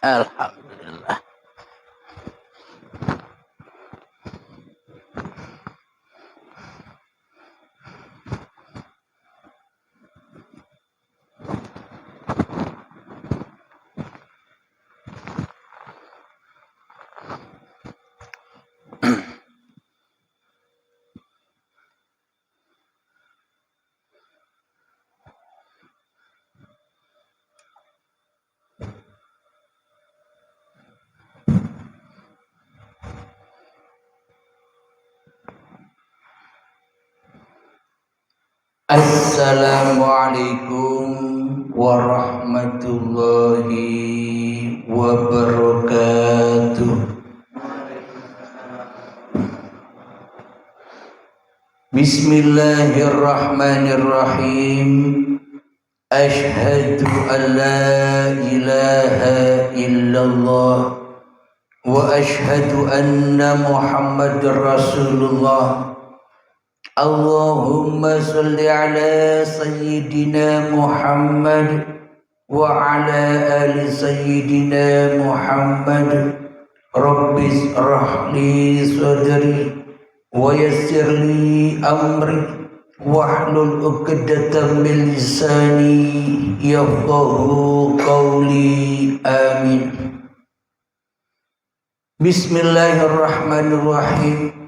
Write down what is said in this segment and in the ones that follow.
Alhamdulillah. Assalamualaikum warahmatullahi wabarakatuh. Bismillahirrahmanirrahim. Ashhadu an la ilaha illallah wa ashhadu anna Muhammadar Rasulullah. Allahumma salli ala sayyidina Muhammad wa ala ali sayyidina Muhammad. Rabbi shrah li sadri wa yassir li amri wahlul 'uqdatam min lisani yafqahu qawli. Amin. Bismillahirrahmanirrahim.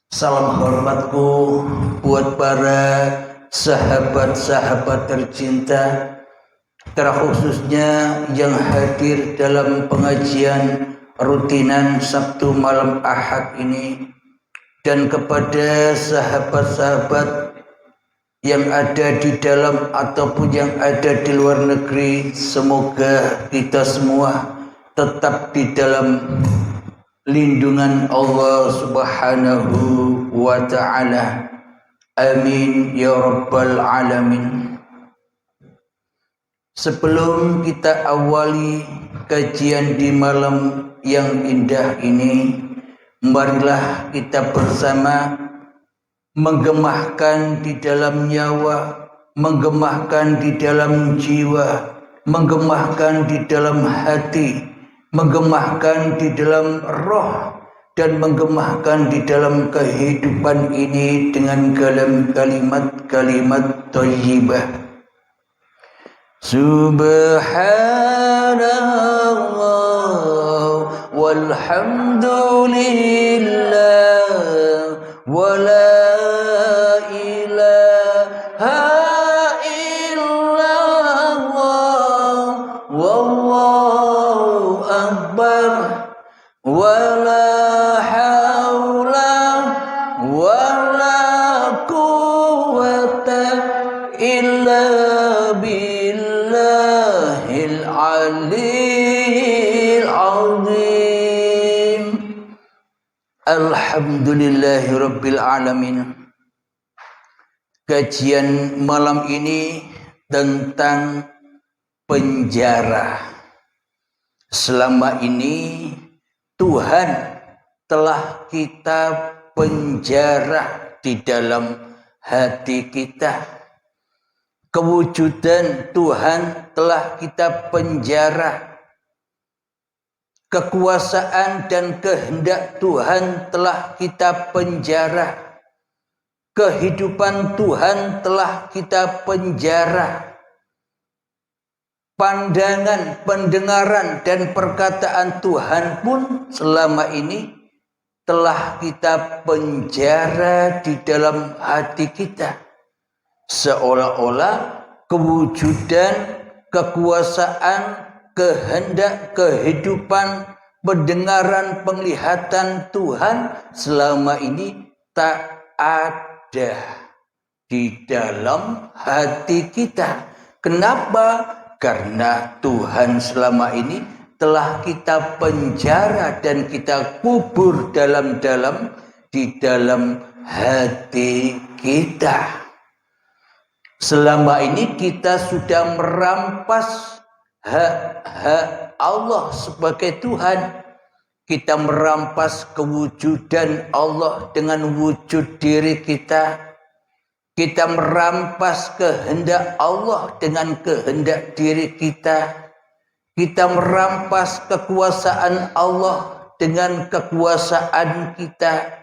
Salam hormatku buat para sahabat-sahabat tercinta, terkhususnya yang hadir dalam pengajian rutinan Sabtu malam Ahad ini, dan kepada sahabat-sahabat yang ada di dalam ataupun yang ada di luar negeri. Semoga kita semua tetap di dalam lindungan Allah Subhanahu wa ta'ala. Amin ya rabbal alamin. Sebelum kita awali kajian di malam yang indah ini, marilah kita bersama menggemahkan di dalam nyawa, menggemahkan di dalam jiwa, menggemahkan di dalam hati, menggemahkan di dalam roh, dan menggemahkan di dalam kehidupan ini dengan kalimat-kalimat thayyibah. Subhanallah walhamdulillah wa la ilaha illallah wallahu akbar wala haula wala quwwata illa billahil aliyyil azim. Alhamdulillahi rabbil alamin. Kajian malam ini tentang penjara. Selama ini Tuhan telah kita penjara di dalam hati kita. Kewujudan Tuhan telah kita penjara. Kekuasaan dan kehendak Tuhan telah kita penjara. Kehidupan Tuhan telah kita penjara. Pandangan, pendengaran, dan perkataan Tuhan pun selama ini telah kita penjara di dalam hati kita. Seolah-olah kewujudan, kekuasaan, kehendak, kehidupan, pendengaran, penglihatan Tuhan selama ini tak ada di dalam hati kita. Kenapa? Karena Tuhan selama ini telah kita penjara dan kita kubur dalam-dalam di dalam hati kita. Selama ini kita sudah merampas hak-hak Allah sebagai Tuhan. Kita merampas kewujudan Allah dengan wujud diri kita. Kita merampas kehendak Allah dengan kehendak diri kita. Kita merampas kekuasaan Allah dengan kekuasaan kita.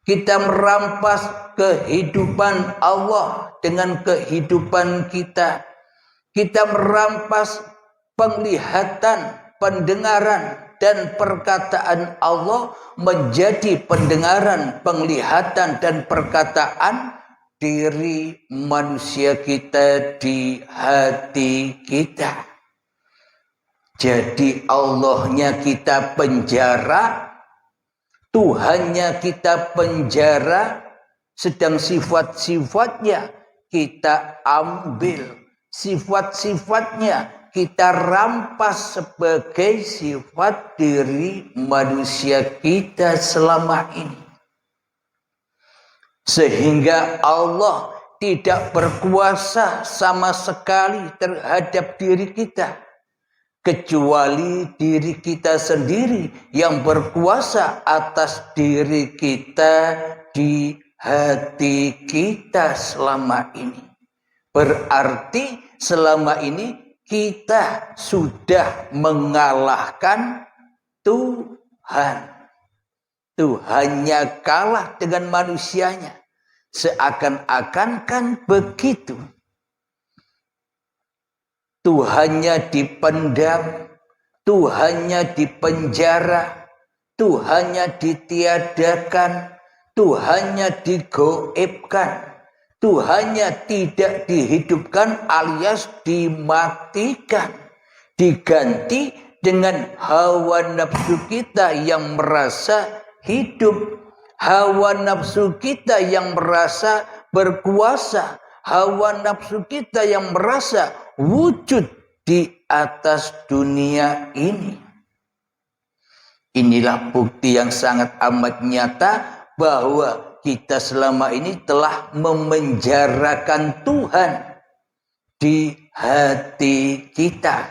Kita merampas kehidupan Allah dengan kehidupan kita. Kita merampas penglihatan, pendengaran, dan perkataan Allah menjadi pendengaran, penglihatan, dan perkataan diri manusia kita di hati kita. Jadi Allahnya kita penjara, Tuhannya kita penjara, sedang sifat-sifatnya kita ambil, sifat-sifatnya kita rampas sebagai sifat diri manusia kita selama ini. Sehingga Allah tidak berkuasa sama sekali terhadap diri kita, kecuali diri kita sendiri yang berkuasa atas diri kita di hati kita selama ini. Berarti selama ini kita sudah mengalahkan Tuhan. Tuhannya kalah dengan manusianya. Seakan-akan kan begitu. Tuhannya dipendam, Tuhannya dipenjara, Tuhannya ditiadakan, Tuhannya digoibkan, Tuhannya tidak dihidupkan alias dimatikan. Diganti dengan hawa nafsu kita yang merasa hidup, hawa nafsu kita yang merasa berkuasa, hawa nafsu kita yang merasa wujud di atas dunia ini. Inilah bukti yang sangat amat nyata bahwa kita selama ini telah memenjarakan Tuhan di hati kita.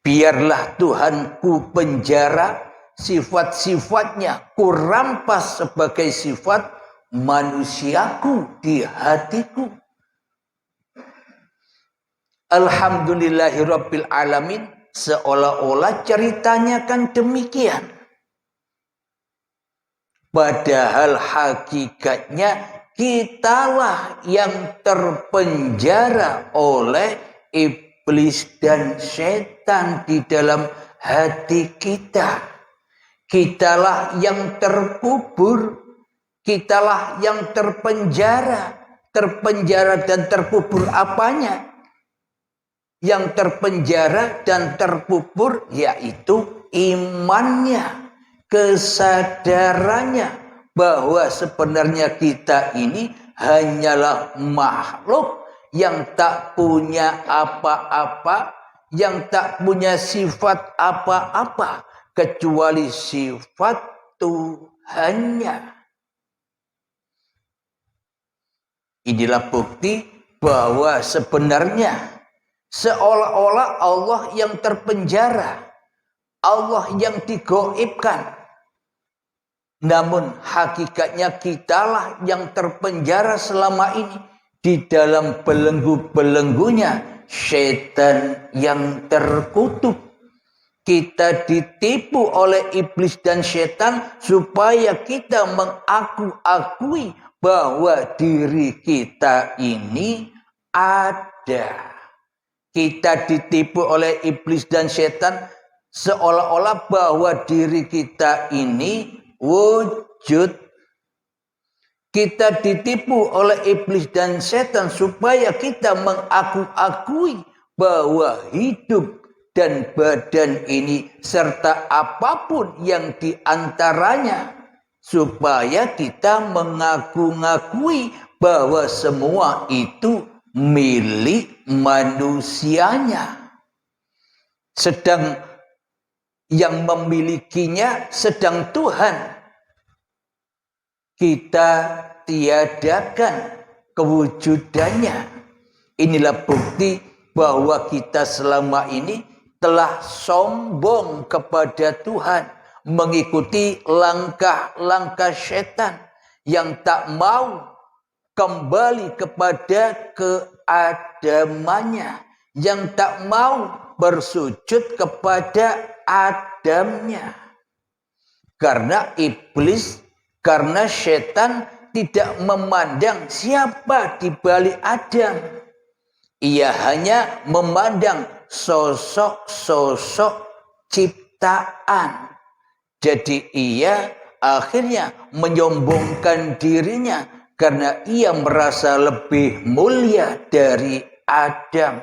Biarlah Tuhan ku penjara, sifat-sifatnya ku rampas sebagai sifat manusiaku di hatiku. Alhamdulillahirabbil alamin, seolah-olah ceritanya kan demikian. Padahal hakikatnya kitalah yang terpenjara oleh iblis dan setan di dalam hati kita. Kitalah yang terkubur, kitalah yang terpenjara. Terpenjara dan terkubur apanya? Yang terpenjara dan terkubur yaitu imannya, kesadarannya bahwa sebenarnya kita ini hanyalah makhluk yang tak punya apa-apa, yang tak punya sifat apa-apa kecuali sifat Tuhannya. Inilah bukti bahwa sebenarnya seolah-olah Allah yang terpenjara, Allah yang digoibkan. Namun hakikatnya kitalah yang terpenjara selama ini di dalam belenggu-belenggunya setan yang terkutuk. Kita ditipu oleh iblis dan setan supaya kita mengaku-akui bahwa diri kita ini ada. Kita ditipu oleh iblis dan setan seolah-olah bahwa diri kita ini wujud. Kita ditipu oleh iblis dan setan supaya kita mengaku-akui bahwa hidup dan badan ini serta apapun yang diantaranya, supaya kita mengaku-ngakui bahwa semua itu milik manusianya. Sedang yang memilikinya sedang Tuhan. Kita tiadakan kewujudannya. Inilah bukti bahwa kita selama ini telah sombong kepada Tuhan, mengikuti langkah-langkah setan yang tak mau kembali kepada keadamannya, yang tak mau bersujud kepada Adamnya. Karena iblis, karena setan tidak memandang siapa di balik Adam. Ia hanya memandang sosok-sosok ciptaan. Jadi ia akhirnya menyombongkan dirinya karena ia merasa lebih mulia dari Adam.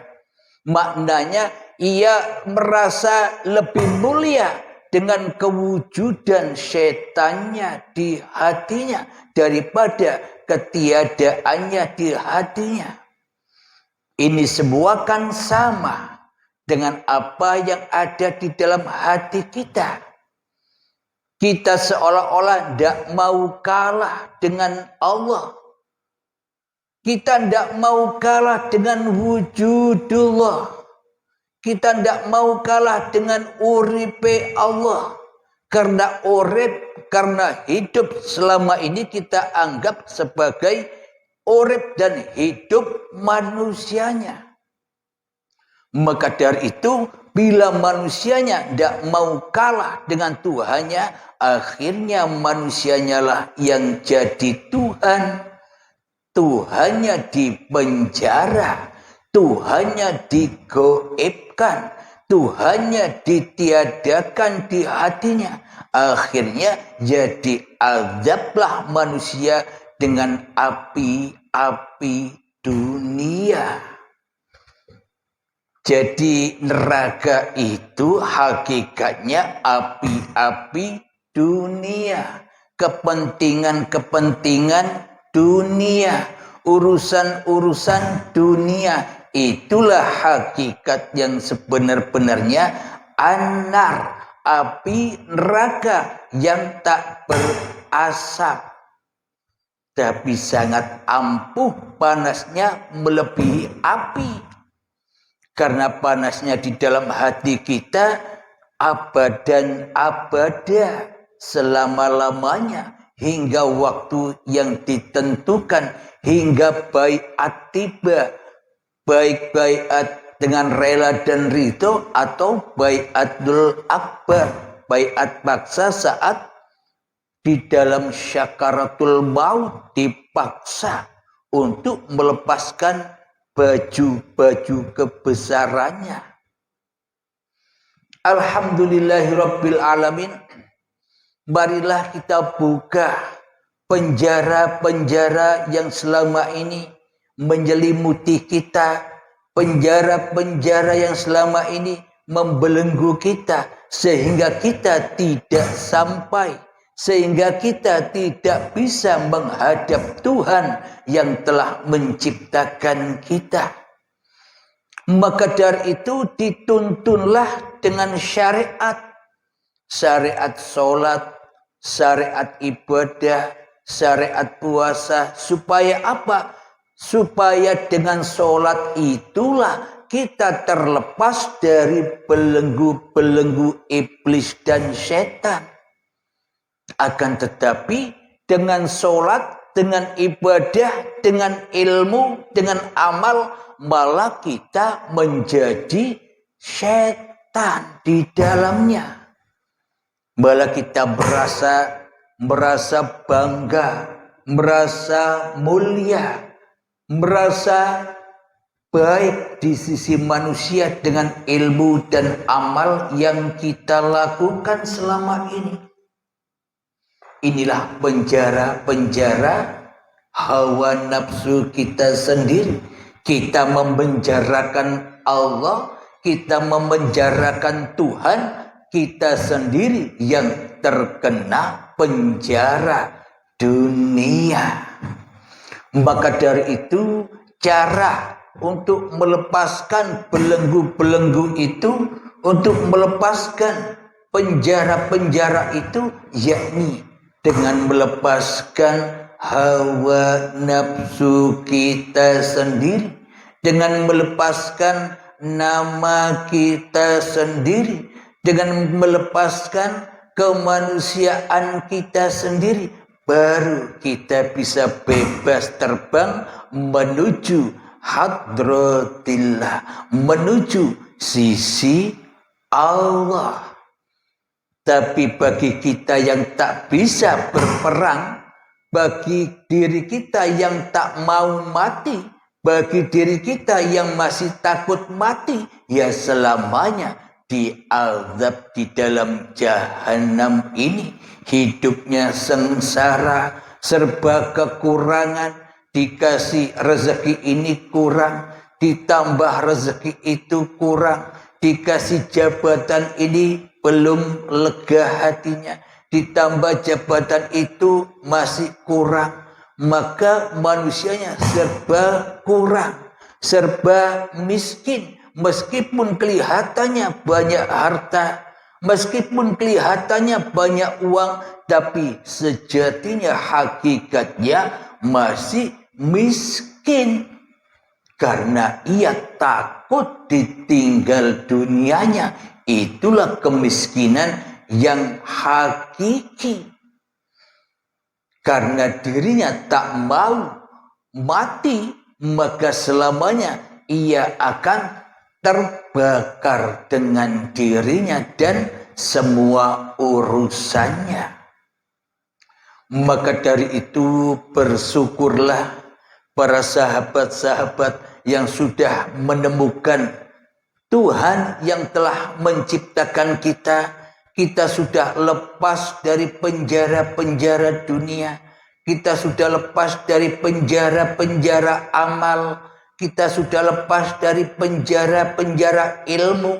Maknanya ia merasa lebih mulia dengan kewujudan setannya di hatinya daripada ketiadaannya di hatinya. Ini semua kan sama dengan apa yang ada di dalam hati kita. Kita seolah-olah tidak mau kalah dengan Allah. Kita tidak mau kalah dengan wujudullah. Kita tidak mau kalah dengan uripe Allah. Karena urip, karena hidup selama ini kita anggap sebagai urip dan hidup manusianya. Maka dari itu, bila manusianya tidak mau kalah dengan Tuhannya, akhirnya manusianya lah yang jadi Tuhan. Tuhannya dipenjara, Tuhannya digoibkan, Tuhannya ditiadakan di hatinya. Akhirnya jadi azablah manusia dengan api-api dunia. Jadi neraka itu hakikatnya api-api dunia. Kepentingan-kepentingan dunia. Urusan-urusan dunia. Itulah hakikat yang sebenar-benarnya anar. Api neraka yang tak berasap. Tapi sangat ampuh panasnya melebihi api. Karena panasnya di dalam hati kita abadan abada selama-lamanya hingga waktu yang ditentukan, hingga baiat tiba, baik baiat dengan rela dan ridho atau baiatul akbar, baiat paksa saat di dalam syakaratul maut dipaksa untuk melepaskan baju-baju kebesarannya. Alhamdulillahirabbil alamin. Marilah kita buka penjara-penjara yang selama ini menyelimuti kita, penjara-penjara yang selama ini membelenggu kita sehingga kita tidak sampai, sehingga kita tidak bisa menghadap Tuhan yang telah menciptakan kita. Maka dari itu dituntunlah dengan syariat. Syariat sholat, syariat ibadah, syariat puasa. Supaya apa? Supaya dengan sholat itulah kita terlepas dari belenggu-belenggu iblis dan setan. Akan tetapi dengan sholat, dengan ibadah, dengan ilmu, dengan amal, malah kita menjadi setan di dalamnya. Malah kita merasa bangga, merasa mulia, merasa baik di sisi manusia dengan ilmu dan amal yang kita lakukan selama ini. Inilah penjara-penjara hawa nafsu kita sendiri. Kita memenjarakan Allah, kita memenjarakan Tuhan, kita sendiri yang terkena penjara dunia. Maka dari itu cara untuk melepaskan belenggu-belenggu itu, untuk melepaskan penjara-penjara itu, yakni dengan melepaskan hawa nafsu kita sendiri, dengan melepaskan nama kita sendiri, dengan melepaskan kemanusiaan kita sendiri, baru kita bisa bebas terbang menuju hadratillah, menuju sisi Allah. Tapi bagi kita yang tak bisa berperang, bagi diri kita yang tak mau mati, bagi diri kita yang masih takut mati, ya selamanya diazab di dalam jahanam ini. Hidupnya sengsara, serba kekurangan, dikasih rezeki ini kurang, ditambah rezeki itu kurang, dikasih jabatan ini belum lega hatinya, ditambah jabatan itu masih kurang, maka manusianya serba kurang, serba miskin. Meskipun kelihatannya banyak harta, meskipun kelihatannya banyak uang, tapi sejatinya hakikatnya masih miskin. Karena ia takut ditinggal dunianya. Itulah kemiskinan yang hakiki. Karena dirinya tak mau mati, maka selamanya ia akan terbakar dengan dirinya dan semua urusannya. Maka dari itu bersyukurlah para sahabat-sahabat yang sudah menemukan Tuhan yang telah menciptakan kita. Kita sudah lepas dari penjara-penjara dunia. Kita sudah lepas dari penjara-penjara amal. Kita sudah lepas dari penjara-penjara ilmu.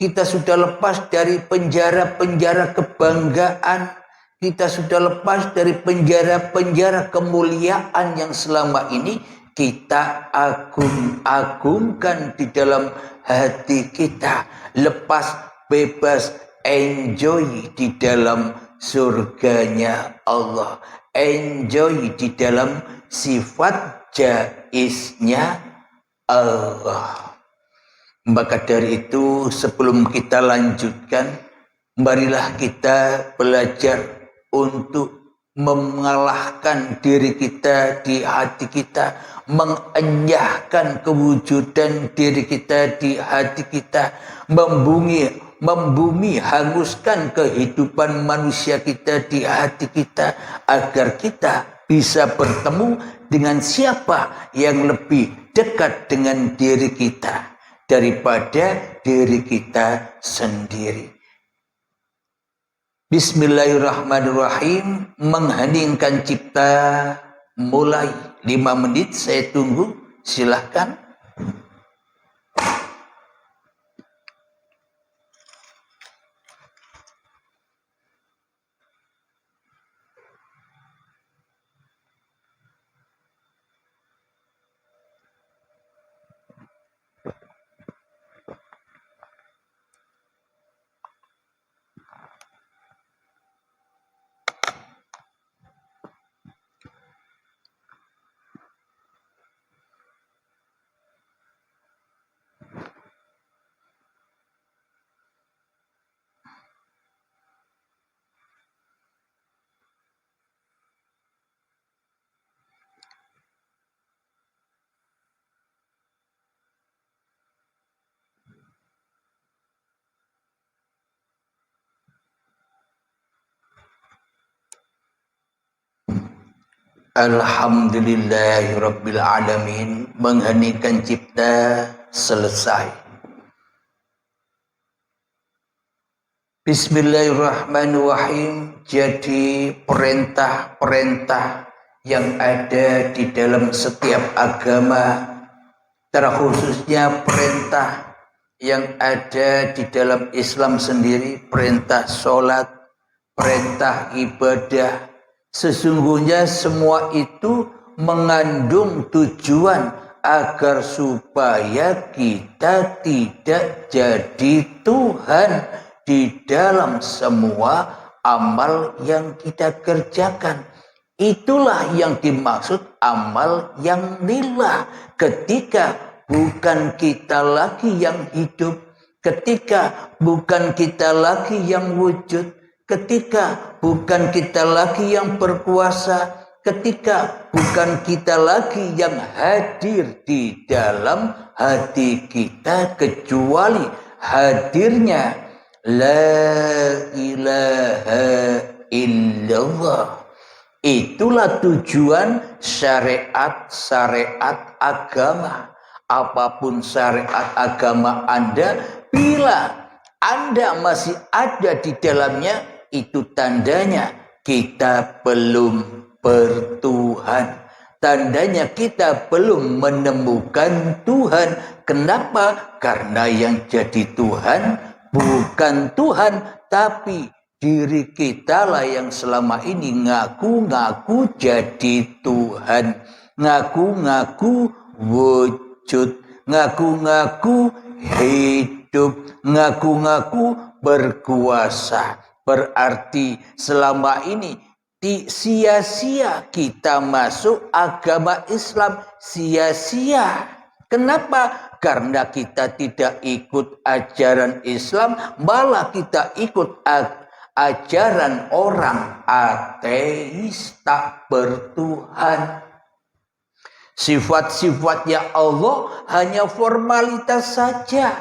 Kita sudah lepas dari penjara-penjara kebanggaan. Kita sudah lepas dari penjara-penjara kemuliaan yang selama ini kita agung-agungkan di dalam hati kita. Lepas, bebas, enjoy di dalam surganya Allah. Enjoy di dalam sifat jaiznya Allah. Maka dari itu sebelum kita lanjutkan, marilah kita belajar untuk mengalahkan diri kita di hati kita, mengenyahkan kewujudan diri kita di hati kita, membumi hanguskan kehidupan manusia kita di hati kita, agar kita bisa bertemu dengan siapa yang lebih dekat dengan diri kita daripada diri kita sendiri. Bismillahirrahmanirrahim. Mengheningkan cipta mulai 5 menit, saya tunggu, silahkan. Alhamdulillahirrabbilalamin. Mengheningkan cipta selesai. Bismillahirrahmanirrahim. Jadi perintah-perintah yang ada di dalam setiap agama, terkhususnya perintah yang ada di dalam Islam sendiri, perintah sholat, perintah ibadah, sesungguhnya semua itu mengandung tujuan agar supaya kita tidak jadi Tuhan di dalam semua amal yang kita kerjakan. Itulah yang dimaksud amal yang lillah. Ketika bukan kita lagi yang hidup, ketika bukan kita lagi yang wujud, ketika bukan kita lagi yang berkuasa, ketika bukan kita lagi yang hadir di dalam hati kita, kecuali hadirnya la ilaha illallah. Itulah tujuan syariat-syariat agama. Apapun syariat agama Anda, bila Anda masih ada di dalamnya, itu tandanya kita belum bertuhan. Tandanya kita belum menemukan Tuhan. Kenapa? Karena yang jadi Tuhan bukan Tuhan, tapi diri kita lah yang selama ini ngaku-ngaku jadi Tuhan. Ngaku-ngaku wujud. Ngaku-ngaku hidup. Ngaku-ngaku berkuasa. Berarti selama ini sia-sia kita masuk agama Islam. Sia-sia. Kenapa? Karena kita tidak ikut ajaran Islam, malah kita ikut ajaran orang ateis, tak bertuhan. Sifat-sifatnya Allah hanya formalitas saja,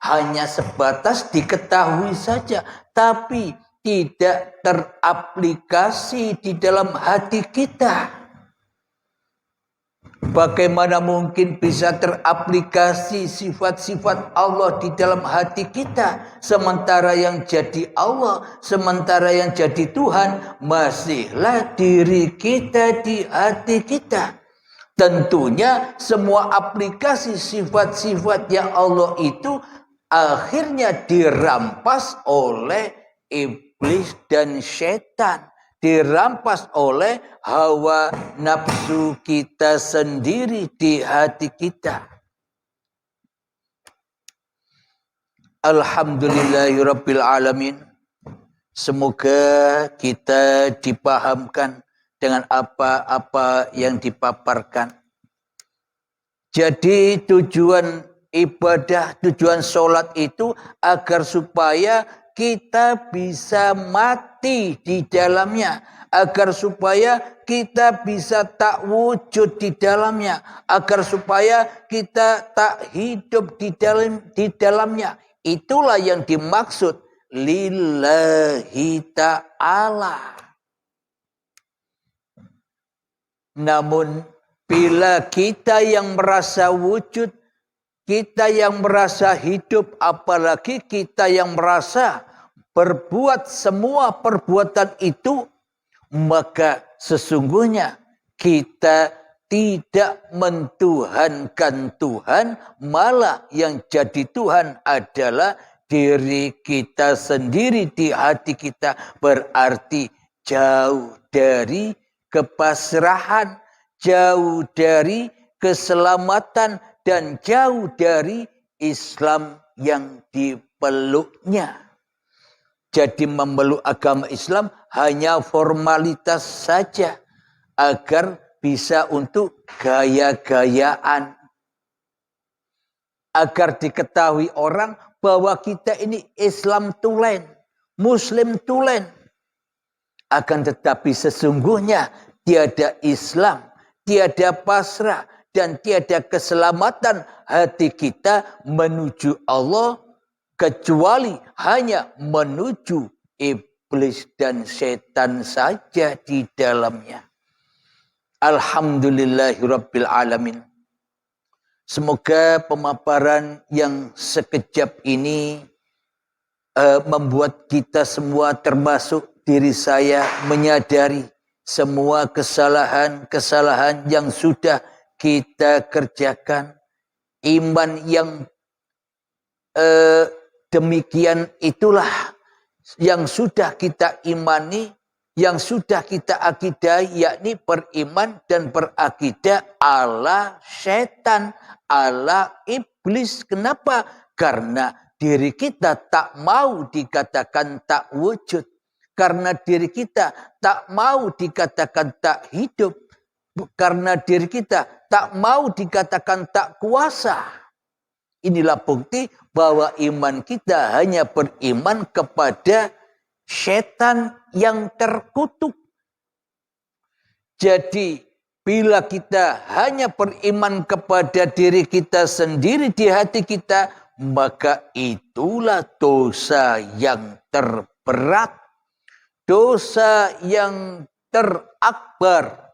hanya sebatas diketahui saja, tapi tidak teraplikasi di dalam hati kita. Bagaimana mungkin bisa teraplikasi sifat-sifat Allah di dalam hati kita, sementara yang jadi Allah, sementara yang jadi Tuhan masihlah diri kita di hati kita. Tentunya semua aplikasi sifat-sifat yang Allah itu akhirnya dirampas oleh iblis dan setan. Dirampas oleh hawa nafsu kita sendiri di hati kita. Alhamdulillahirabbil alamin. Semoga kita dipahamkan dengan apa-apa yang dipaparkan. Jadi tujuan ibadah, tujuan sholat itu agar supaya kita bisa mati di dalamnya, agar supaya kita bisa tak wujud di dalamnya, agar supaya kita tak hidup di dalamnya. Itulah yang dimaksud lillahi ta'ala. Namun bila kita yang merasa wujud, kita yang merasa hidup, apalagi kita yang merasa berbuat semua perbuatan itu, maka sesungguhnya kita tidak mentuhankan Tuhan, malah yang jadi Tuhan adalah diri kita sendiri di hati kita. Berarti jauh dari kepasrahan, jauh dari keselamatan, dan jauh dari Islam yang dipeluknya. Jadi memeluk agama Islam hanya formalitas saja, agar bisa untuk gaya-gayaan. Agar diketahui orang bahwa kita ini Islam tulen, Muslim tulen. Akan tetapi sesungguhnya tiada Islam, tiada pasrah, dan tiada keselamatan hati kita menuju Allah, kecuali hanya menuju iblis dan setan saja di dalamnya. Alhamdulillahirabbil alamin. Semoga pemaparan yang sekejap ini membuat kita semua, termasuk diri saya, menyadari semua kesalahan-kesalahan yang sudah kita kerjakan. Iman yang demikian itulah yang sudah kita imani, yang sudah kita akidai, yakni beriman dan berakidah ala setan, ala iblis. Kenapa? Karena diri kita tak mau dikatakan tak wujud. Karena diri kita tak mau dikatakan tak hidup. Karena diri kita tak mau dikatakan tak kuasa. Inilah bukti bahwa iman kita hanya beriman kepada setan yang terkutuk. Jadi bila kita hanya beriman kepada diri kita sendiri di hati kita, maka itulah dosa yang terberat, dosa yang terakbar,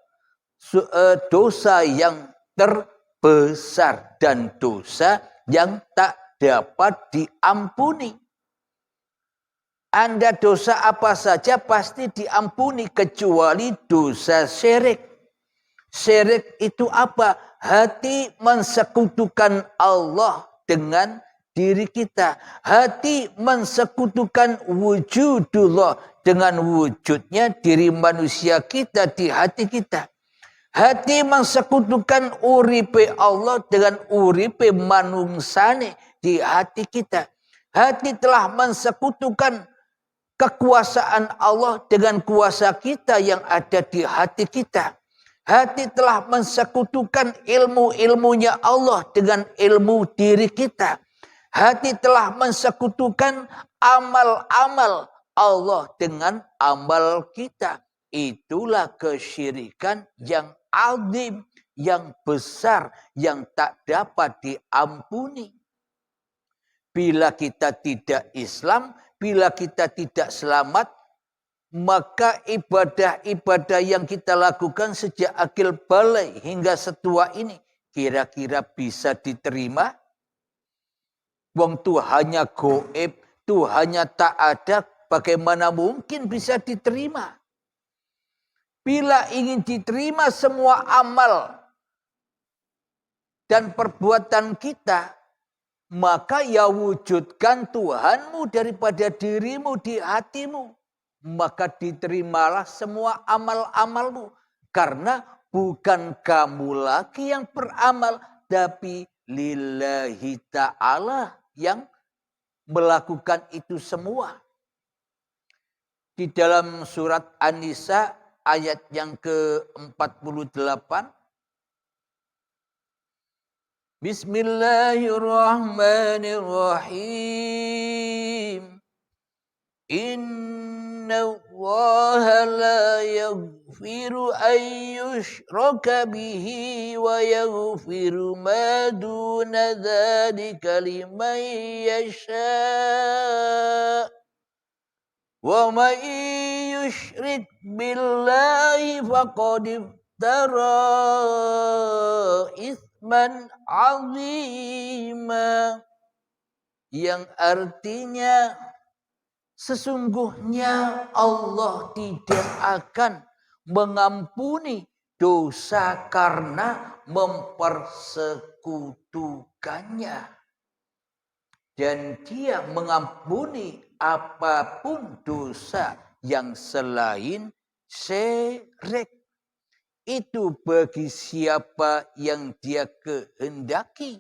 dosa yang terbesar, dan dosa yang tak dapat diampuni. Anda dosa apa saja pasti diampuni kecuali dosa syirik. Syirik itu apa? Hati mensekutukan Allah dengan diri kita. Hati mensekutukan wujudullah dengan wujudnya diri manusia kita di hati kita. Hati mensekutukan uripe Allah dengan uripe manungsane di hati kita. Hati telah mensekutukan kekuasaan Allah dengan kuasa kita yang ada di hati kita. Hati telah mensekutukan ilmu-ilmunya Allah dengan ilmu diri kita. Hati telah mensekutukan amal-amal Allah dengan amal kita. Itulah kesyirikan yang azim, yang besar, yang tak dapat diampuni. Bila kita tidak Islam, bila kita tidak selamat, maka ibadah-ibadah yang kita lakukan sejak akil balai hingga setua ini kira-kira bisa diterima? Wong Tuhannya goib, Tuhannya tak ada, bagaimana mungkin bisa diterima? Bila ingin diterima semua amal dan perbuatan kita, maka ya wujudkan Tuhanmu daripada dirimu di hatimu. Maka diterimalah semua amal-amalmu. Karena bukan kamu lagi yang beramal, tapi lillahi ta'ala yang melakukan itu semua. Di dalam surat An-Nisa ayat yang ke-48. Bismillahirrahmanirrahim. Inna Allaha la yaghfiru an yushraka bihi wa yaghfiru ma duna dzalika liman yasha. Wa man yushrik billahi faqad iftara itsman azima. Yang artinya sesungguhnya Allah tidak akan mengampuni dosa karena mempersekutukannya. Dan dia mengampuni apapun dosa yang selain syirik. Itu bagi siapa yang dia kehendaki.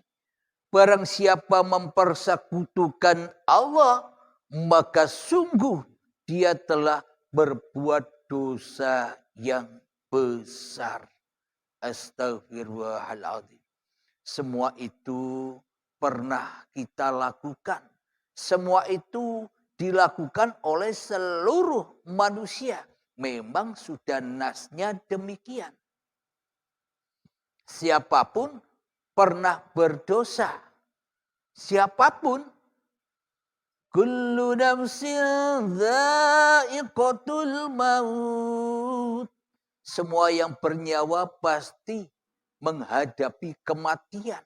Barang siapa mempersekutukan Allah, maka sungguh dia telah berbuat dosa yang besar. Astaghfirullahaladzim. Semua itu pernah kita lakukan. Semua itu dilakukan oleh seluruh manusia. Memang sudah nasnya demikian. Siapapun pernah berdosa. Siapapun. Kullu nafsin dha'iqatul maut. Semua yang bernyawa pasti menghadapi kematian.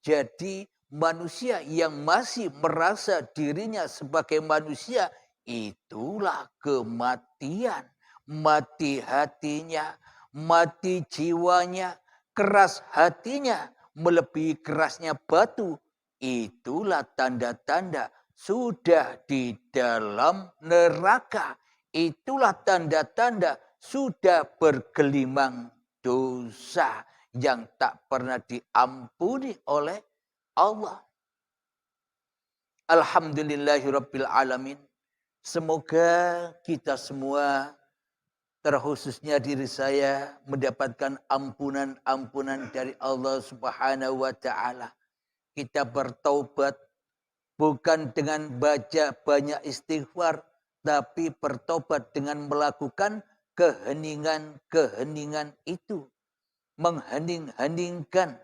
Jadi manusia yang masih merasa dirinya sebagai manusia, itulah kematian. Mati hatinya, mati jiwanya, keras hatinya, melebihi kerasnya batu. Itulah tanda-tanda sudah di dalam neraka. Itulah tanda-tanda sudah bergelimang dosa yang tak pernah diampuni oleh Allah. Alhamdulillahirabbil alamin. Semoga kita semua, terkhususnya diri saya, mendapatkan ampunan-ampunan dari Allah Subhanahu wa taala. Kita bertaubat bukan dengan baca banyak istighfar, tapi bertobat dengan melakukan keheningan-keheningan itu, menghening-heningkan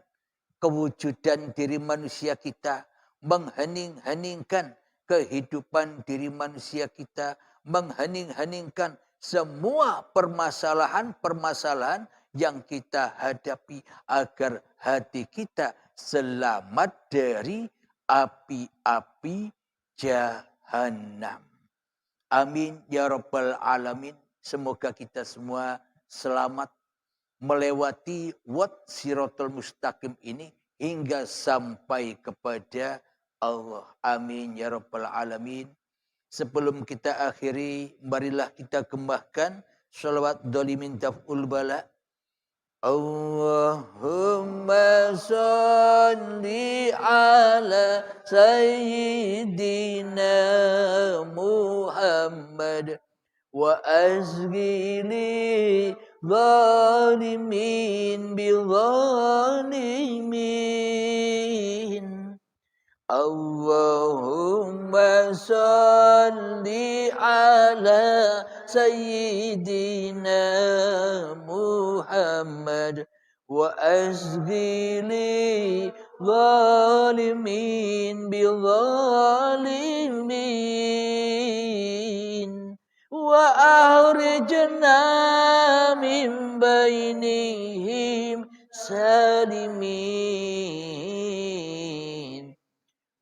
kewujudan diri manusia kita, menghening-heningkan kehidupan diri manusia kita, menghening-heningkan semua permasalahan-permasalahan yang kita hadapi agar hati kita selamat dari api-api jahanam. Amin ya rabbal alamin. Semoga kita semua selamat melewati wat siratul mustaqim ini hingga sampai kepada Allah. Amin ya rabbal alamin. Sebelum kita akhiri, marilah kita gembahkan sholawat dolimin taf'ul bala. Allahumma salli ala sayyidina Muhammad wa azgili zalimin bi zalimin. Allahumma salli ala sayyidina Muhammad wa azgili zalimin bi zalimin wa ahrijna min bainihim salimin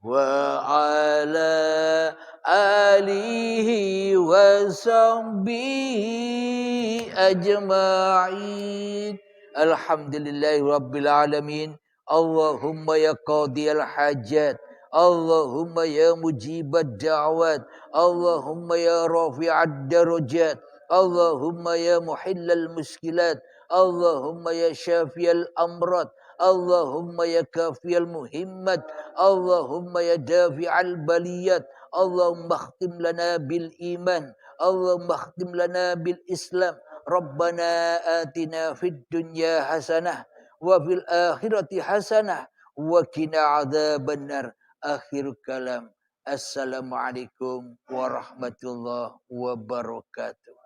wa ala alihi wa sahbihi ajma'in. Alhamdulillahi rabbil alamin. Allahumma ya qadiyal hajat, Allahumma ya mujibad da'wat, Allahumma ya rafi'ad darajat, Allahumma ya muhillal muskilat, Allahumma ya syafiyal amrat, Allahumma ya kafiyal muhimmat, Allahumma ya dafi'al baliyat, Allahumma khtim lana bil iman, Allahumma khtim lana bil islam. Rabbana atina fid dunya hasanah wa fil akhirati hasanah wa qina adzabannar. Akhir kalam. Assalamualaikum warahmatullahi wabarakatuh.